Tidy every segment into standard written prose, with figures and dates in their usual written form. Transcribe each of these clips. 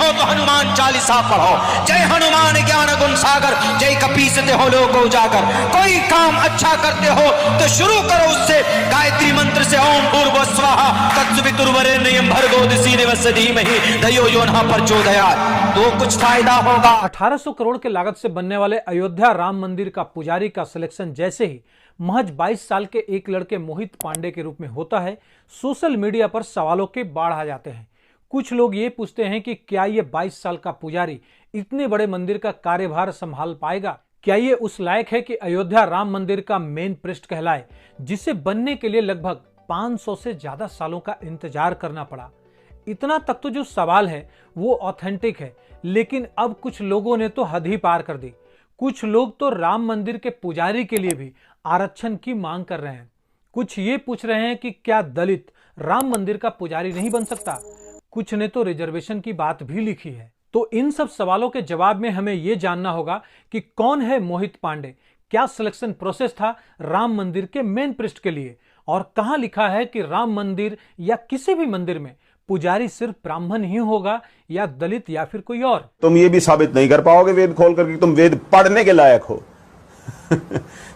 हो तो हनुमान चालीसा पढ़ो। जय हनुमान ज्ञान गुण सागर, जय कपीसते हो लोक उजागर। कोई काम अच्छा करते हो तो शुरू करो उससे गायत्री मंत्र से, ओम भूर्भुवः स्वः तत्सवितुर्वरेण्यं भर्गो दिवस्य धीमहि धियो यो नः प्रचोदयात्। तो कुछ फायदा होगा। 1800 करोड़ के लागत से बनने वाले अयोध्या राम मंदिर का पुजारी का सिलेक्शन जैसे ही महज 22 साल के एक लड़के मोहित पांडे के रूप में होता है, सोशल मीडिया पर सवालों के बाढ़ आ जाते हैं। कुछ लोग ये पूछते हैं कि क्या ये 22 साल का पुजारी इतने बड़े मंदिर का कार्यभार संभाल पाएगा? क्या ये उस लायक है कि अयोध्या राम मंदिर का मेन प्रीस्ट कहलाए, जिसे बनने के लिए लगभग 500 से ज्यादा सालों का इंतजार करना पड़ा? इतना तक तो जो सवाल है वो ऑथेंटिक है, लेकिन अब कुछ लोगों ने तो हद ही पार कर दी। कुछ लोग तो राम मंदिर के पुजारी के लिए भी आरक्षण की मांग कर रहे हैं। कुछ ये पूछ रहे हैं कि क्या दलित राम मंदिर का पुजारी नहीं बन सकता? कुछ ने तो रिजर्वेशन की बात भी लिखी है। तो इन सब सवालों के जवाब में हमें यह जानना होगा कि कौन है मोहित पांडे, क्या सिलेक्शन प्रोसेस था राम मंदिर के मेन प्रीस्ट के लिए, और कहां लिखा है कि राम मंदिर या किसी भी मंदिर में पुजारी सिर्फ ब्राह्मण ही होगा या दलित या फिर कोई और। तुम ये भी साबित नहीं कर पाओगे वेद खोल करके तुम वेद पढ़ने के लायक हो।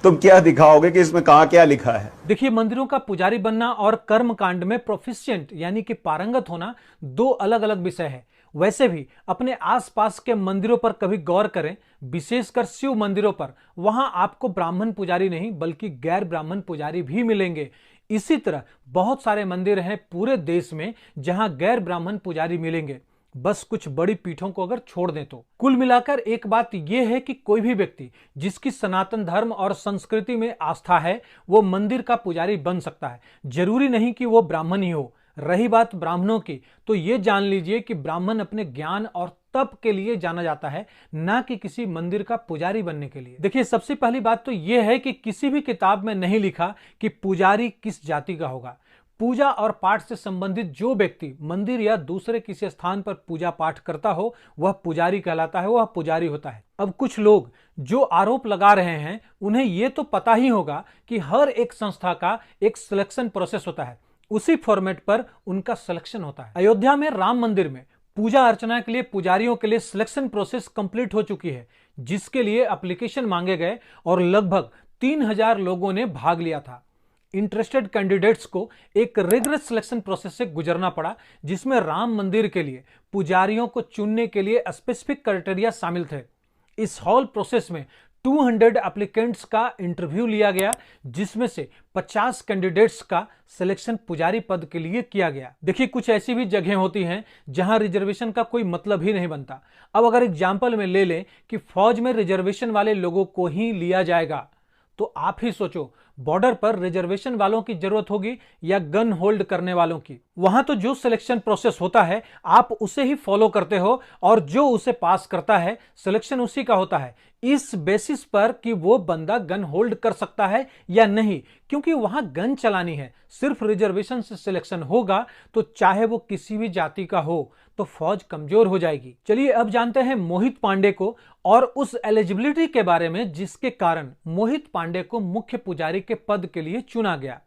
तुम क्या दिखाओगे कि इसमें कहां क्या लिखा है? देखिए, मंदिरों का पुजारी बनना और कर्म कांड में प्रोफिशिएंट यानी कि पारंगत होना दो अलग अलग विषय है। वैसे भी अपने आसपास के मंदिरों पर कभी गौर करें, विशेषकर शिव मंदिरों पर, वहां आपको ब्राह्मण पुजारी नहीं बल्कि गैर ब्राह्मण पुजारी भी मिलेंगे। इसी तरह बहुत सारे मंदिर हैं पूरे देश में जहां गैर ब्राह्मण पुजारी मिलेंगे, बस कुछ बड़ी पीठों को अगर छोड़ दें तो। कुल मिलाकर एक बात यह है कि कोई भी व्यक्ति जिसकी सनातन धर्म और संस्कृति में आस्था है वो मंदिर का पुजारी बन सकता है, जरूरी नहीं कि वो ब्राह्मण ही हो। रही बात ब्राह्मणों की, तो ये जान लीजिए कि ब्राह्मण अपने ज्ञान और तप के लिए जाना जाता है, ना कि किसी मंदिर का पुजारी बनने के लिए। देखिए, सबसे पहली बात तो यह है कि किसी भी किताब में नहीं लिखा कि पुजारी किस जाति का होगा। पूजा और पाठ से संबंधित जो व्यक्ति मंदिर या दूसरे किसी स्थान पर पूजा पाठ करता हो वह पुजारी कहलाता है, वह पुजारी होता है। अब कुछ लोग जो आरोप लगा रहे हैं उन्हें यह तो पता ही होगा कि हर एक संस्था का एक सिलेक्शन प्रोसेस होता है, उसी फॉर्मेट पर उनका सिलेक्शन होता है। अयोध्या में राम मंदिर में पूजा अर्चना के लिए पुजारियों के लिए सिलेक्शन प्रोसेस कंप्लीट हो चुकी है, जिसके लिए एप्लीकेशन मांगे गए और लगभग 3000 लोगों ने भाग लिया था। इंटरेस्टेड कैंडिडेट्स को एक रिगरस सिलेक्शन प्रोसेस से गुजरना पड़ा, जिसमें राम मंदिर के लिए पुजारियों को चुनने के लिए स्पेसिफिक क्राइटेरिया शामिल थे। इस हॉल प्रोसेस में 200 एप्लीकेंट्स का इंटरव्यू लिया गया, जिसमें से 50 कैंडिडेट्स का सिलेक्शन पुजारी पद के लिए किया गया। देखिए, कुछ ऐसी भी जगह होती हैं जहां रिजर्वेशन का कोई मतलब ही नहीं बनता। अब अगर एग्जाम्पल में ले लें कि फौज में रिजर्वेशन वाले लोगों को ही लिया जाएगा, तो आप ही सोचो बॉर्डर पर रिजर्वेशन वालों की जरूरत होगी या गन होल्ड करने वालों की? वहां तो जो सिलेक्शन प्रोसेस होता है आप उसे ही फॉलो करते हो और जो उसे पास करता है सिलेक्शन उसी का होता है, इस बेसिस पर कि वो बंदा गन होल्ड कर सकता है या नहीं, क्योंकि वहां गन चलानी है। सिर्फ रिजर्वेशन से सिलेक्शन होगा तो चाहे वो किसी भी जाति का हो तो फौज कमजोर हो जाएगी। चलिए अब जानते हैं मोहित पांडे को और उस एलिजिबिलिटी के बारे में जिसके कारण मोहित पांडे को मुख्य पुजारी के पद के लिए चुना गया।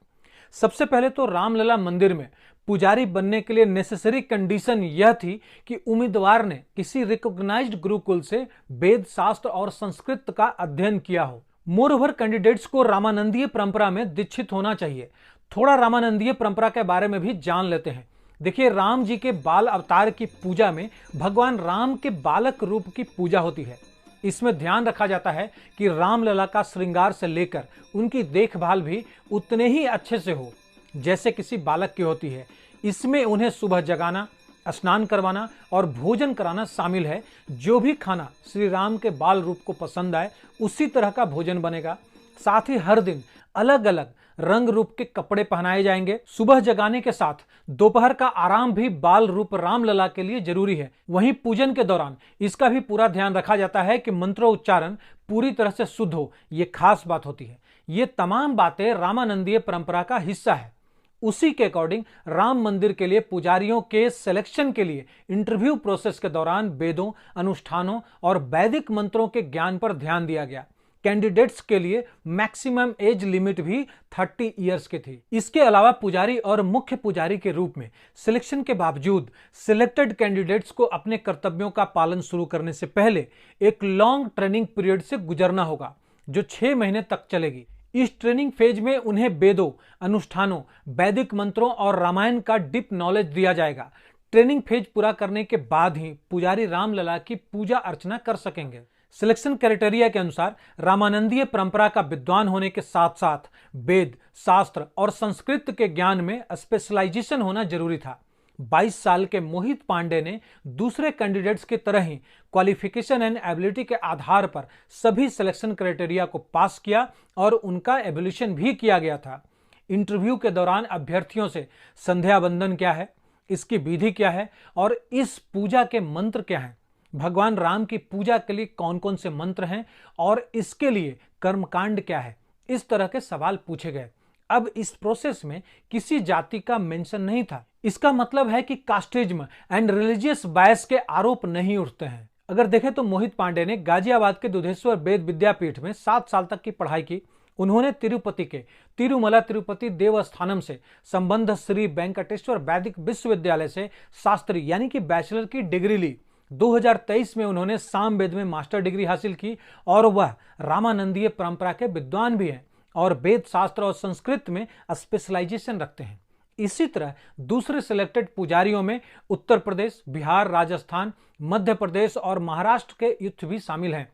सबसे पहले तो रामलला मंदिर में पुजारी बनने के लिए नेसेसरी कंडीशन यह थी कि उम्मीदवार ने किसी रिकॉग्नाइज्ड गुरुकुल से वेद शास्त्र और संस्कृत का अध्ययन किया हो। मोरओवर कैंडिडेट्स को रामानंदीय परंपरा में दीक्षित होना चाहिए। थोड़ा रामानंदीय परंपरा के बारे में भी जान लेते हैं। देखिए, राम जी के बाल अवतार की पूजा में भगवान राम के बालक रूप की पूजा होती है। इसमें ध्यान रखा जाता है कि रामलला का श्रृंगार से लेकर उनकी देखभाल भी उतने ही अच्छे से हो जैसे किसी बालक की होती है। इसमें उन्हें सुबह जगाना, स्नान करवाना और भोजन कराना शामिल है। जो भी खाना श्री राम के बाल रूप को पसंद आए उसी तरह का भोजन बनेगा। साथ ही हर दिन अलग अलग रंग रूप के कपड़े पहनाए जाएंगे। सुबह जगाने के साथ दोपहर का आराम भी बाल रूप रामलला के लिए जरूरी है। वहीं पूजन के दौरान इसका भी पूरा ध्यान रखा जाता है कि मंत्रोच्चारण पूरी तरह से शुद्ध हो, ये खास बात होती है। ये तमाम बातें रामानंदीय परंपरा का हिस्सा है। उसी के अकॉर्डिंग राम मंदिर के लिए पुजारियों के सिलेक्शन के लिए इंटरव्यू प्रोसेस के दौरान वेदों, अनुष्ठानों और वैदिक मंत्रों के ज्ञान पर ध्यान दिया गया। कैंडिडेट्स के लिए मैक्सिमम एज लिमिट भी 30 इयर्स की थी। इसके अलावा पुजारी और मुख्य पुजारी के रूप में सिलेक्शन के बावजूद सिलेक्टेड कैंडिडेट्स को अपने कर्तव्यों का पालन शुरू करने से पहले एक लॉन्ग ट्रेनिंग पीरियड से गुजरना होगा, जो 6 महीने तक चलेगी। इस ट्रेनिंग फेज में उन्हें वेदों, अनुष्ठानों, वैदिक मंत्रों और रामायण का डीप नॉलेज दिया जाएगा। ट्रेनिंग फेज पूरा करने के बाद ही पुजारी रामलला की पूजा अर्चना कर सकेंगे। सिलेक्शन क्राइटेरिया के अनुसार रामानंदीय परंपरा का विद्वान होने के साथ साथ वेद, शास्त्र और संस्कृत के ज्ञान में स्पेशलाइजेशन होना जरूरी था। 22 साल के मोहित पांडे ने दूसरे कैंडिडेट्स की तरह ही क्वालिफिकेशन एंड एबिलिटी के आधार पर सभी सिलेक्शन क्राइटेरिया को पास किया और उनका एवोल्यूशन भी किया गया था। इंटरव्यू के दौरान अभ्यर्थियों से संध्या बंदन क्या है, इसकी विधि क्या है और इस पूजा के मंत्र क्या हैं, भगवान राम की पूजा के लिए कौन कौन से मंत्र हैं और इसके लिए कर्मकांड क्या है, इस तरह के सवाल पूछे गए। अब इस प्रोसेस में किसी जाति का मेंशन नहीं था। इसका मतलब है कि कास्टिज्म एंड रिलीजियस बायस के आरोप नहीं उठते हैं। अगर देखें तो मोहित पांडे ने गाजियाबाद के दुधेश्वर वेद विद्यापीठ में 7 साल तक की पढ़ाई की। उन्होंने तिरुपति के तिरुमला तिरुपति देवस्थानम से संबंध श्री वेंकटेश्वर वैदिक विश्वविद्यालय से शास्त्री यानी कि बैचलर की डिग्री ली। 2023 में उन्होंने सामवेद में मास्टर डिग्री हासिल की और वह रामानंदीय परंपरा के विद्वान भी हैं और वेद, शास्त्र और संस्कृत में स्पेशलाइजेशन रखते हैं। इसी तरह दूसरे सिलेक्टेड पुजारियों में उत्तर प्रदेश, बिहार, राजस्थान, मध्य प्रदेश और महाराष्ट्र के यूथ भी शामिल हैं।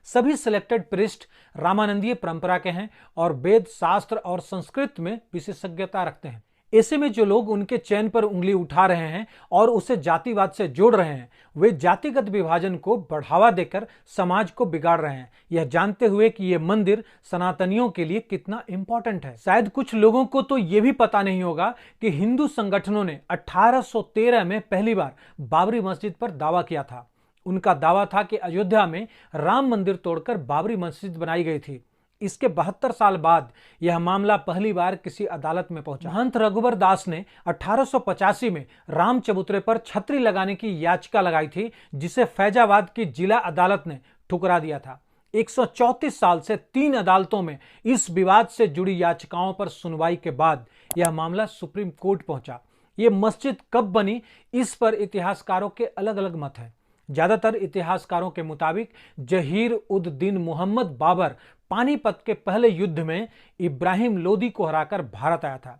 सभी सिलेक्टेड प्रीस्ट रामानंदीय परंपरा के हैं और वेद, शास्त्र और संस्कृत में विशेषज्ञता रखते हैं। ऐसे में जो लोग उनके चयन पर उंगली उठा रहे हैं और उसे जातिवाद से जोड़ रहे हैं, वे जातिगत विभाजन को बढ़ावा देकर समाज को बिगाड़ रहे हैं, यह जानते हुए कि यह मंदिर सनातनियों के लिए कितना इंपॉर्टेंट है। शायद कुछ लोगों को तो यह भी पता नहीं होगा कि हिंदू संगठनों ने 1813 में पहली बार बाबरी मस्जिद पर दावा किया था। उनका दावा था कि अयोध्या में राम मंदिर तोड़कर बाबरी मस्जिद बनाई गई थी। इसके 72 साल बाद यह मामला पहली बार किसी अदालत में पहुंचा। महंत रघुवर दास ने 1885 में राम चबूतरे पर छतरी लगाने की याचिका लगाई थी, जिसे फैजाबाद की जिला अदालत ने ठुकरा दिया था। 134 साल से 3 अदालतों में इस विवाद से जुड़ी याचिकाओं पर सुनवाई के बाद यह मामला सुप्रीम कोर्ट पहुंचा। यह मस्जिद कब बनी, इस पर इतिहासकारों के अलग अलग मत हैं। ज्यादातर इतिहासकारों के मुताबिक जहीर उद दीन मोहम्मद बाबर पानीपत के पहले युद्ध में इब्राहिम लोदी को हराकर भारत आया था।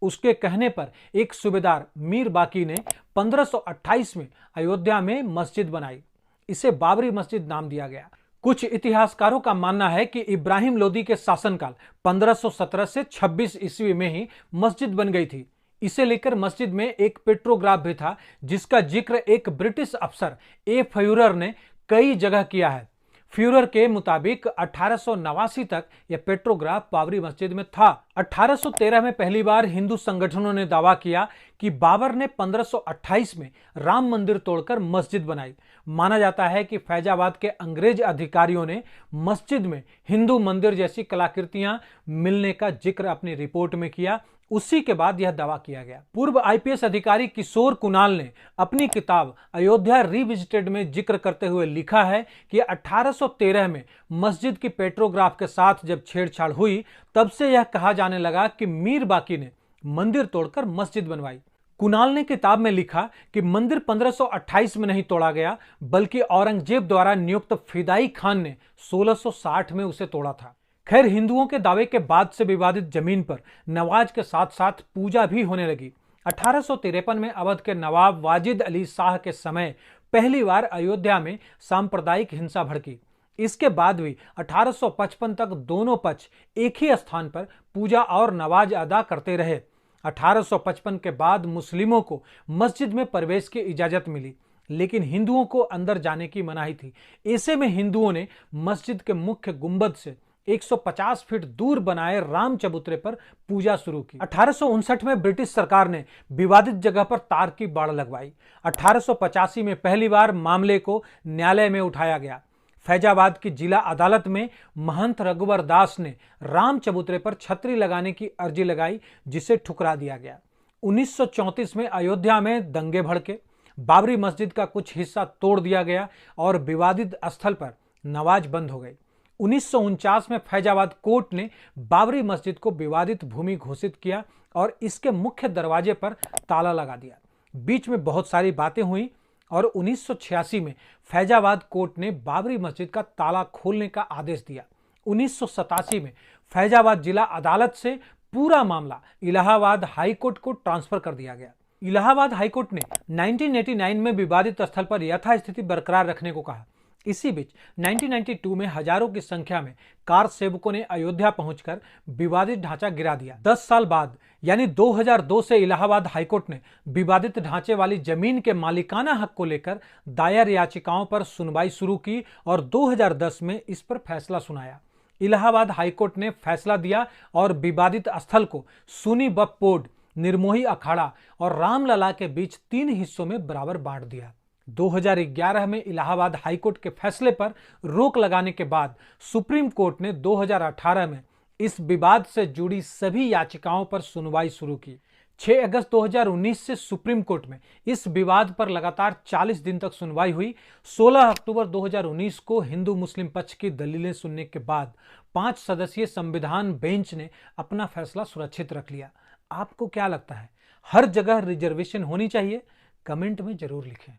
उसके कहने पर एक सूबेदार मीर बाकी ने 1528 में अयोध्या में मस्जिद बनाई। इसे बाबरी मस्जिद नाम दिया गया। कुछ इतिहासकारों का मानना है कि इब्राहिम लोदी के शासनकाल 1517 से 26 ईस्वी में ही मस्जिद बन गई थी। इसे लेकर मस्जिद में एक पेट्रोग्राफ भी था, जिसका जिक्र एक ब्रिटिश अफसर ए फ्यूरर ने कई जगह किया है। फ्यूरर के मुताबिक 1889 तक यह पेट्रोग्राफ बाबरी मस्जिद में था। 1813 में पहली बार हिंदू संगठनों ने दावा किया कि बाबर ने 1528 में राम मंदिर तोड़कर मस्जिद बनाई। माना जाता है कि फैजाबाद के अंग्रेज अधिकारियों ने मस्जिद में हिंदू मंदिर जैसी कलाकृतियां मिलने का जिक्र अपनी रिपोर्ट में किया। उसी के बाद यह दावा किया गया। पूर्व आईपीएस अधिकारी किशोर कुणाल ने अपनी किताब अयोध्या रिविजिटेड में जिक्र करते हुए लिखा है कि 1813 में मस्जिद की पेट्रोग्राफ के साथ जब छेड़छाड़ हुई, तब से यह कहा जाने लगा कि मीर बाकी ने मंदिर तोड़कर मस्जिद बनवाई। कुणाल ने किताब में लिखा कि मंदिर 1528 में नहीं तोड़ा गया, बल्कि औरंगजेब द्वारा नियुक्त फिदाई खान ने 1660 में उसे तोड़ा था। खैर, हिंदुओं के दावे के बाद से विवादित जमीन पर नवाज के साथ साथ पूजा भी होने लगी। 1853 में अवध के नवाब वाजिद अली शाह के समय पहली बार अयोध्या में सांप्रदायिक हिंसा भड़की। इसके बाद भी 1855 तक दोनों पक्ष एक ही स्थान पर पूजा और नमाज अदा करते रहे। 1855 के बाद मुस्लिमों को मस्जिद में प्रवेश की इजाजत मिली, लेकिन हिंदुओं को अंदर जाने की मनाही थी। ऐसे में हिंदुओं ने मस्जिद के मुख्य गुंबद से 150 फीट दूर बनाए राम चबूतरे पर पूजा शुरू की। 1859 में ब्रिटिश सरकार ने विवादित जगह पर तार की बाड़ लगवाई। 1885 में पहली बार मामले को न्यायालय में उठाया गया। फैजाबाद की जिला अदालत में महंत रघुवर दास ने राम चबूतरे पर छतरी लगाने की अर्जी लगाई, जिसे ठुकरा दिया गया। 1934 में अयोध्या में दंगे भड़के, बाबरी मस्जिद का कुछ हिस्सा तोड़ दिया गया और विवादित स्थल पर नमाज बंद हो गई। 1949 में फैजाबाद कोर्ट ने बाबरी मस्जिद को विवादित भूमि घोषित किया और इसके मुख्य दरवाजे पर ताला लगा दिया। बीच में बहुत सारी बातें हुई और 1986 में फैजाबाद कोर्ट ने बाबरी मस्जिद का ताला खोलने का आदेश दिया। 1987 में फैजाबाद जिला अदालत से पूरा मामला इलाहाबाद हाई कोर्ट को ट्रांसफर कर दिया गया। इलाहाबाद हाई कोर्ट ने 1989 में विवादित स्थल पर यथास्थिति बरकरार रखने को कहा। इसी बीच 1992 में हजारों की संख्या में कार सेवकों ने अयोध्या पहुंचकर विवादित ढांचा गिरा दिया। 10 साल बाद यानी 2002 से इलाहाबाद हाईकोर्ट ने विवादित ढांचे वाली जमीन के मालिकाना हक को लेकर दायर याचिकाओं पर सुनवाई शुरू की और 2010 में इस पर फैसला सुनाया। इलाहाबाद हाईकोर्ट ने फैसला दिया और विवादित स्थल को सुन्नी वक्फ बोर्ड, निर्मोही अखाड़ा और रामलला के बीच 3 हिस्सों में बराबर बांट दिया। 2011 में इलाहाबाद हाईकोर्ट के फैसले पर रोक लगाने के बाद सुप्रीम कोर्ट ने 2018 में इस विवाद से जुड़ी सभी याचिकाओं पर सुनवाई शुरू की। 6 अगस्त 2019 से सुप्रीम कोर्ट में इस विवाद पर लगातार 40 दिन तक सुनवाई हुई। 16 अक्टूबर 2019 को हिंदू मुस्लिम पक्ष की दलीलें सुनने के बाद 5 सदस्यीय संविधान बेंच ने अपना फैसला सुरक्षित रख लिया। आपको क्या लगता है, हर जगह रिजर्वेशन होनी चाहिए? कमेंट में जरूर लिखें।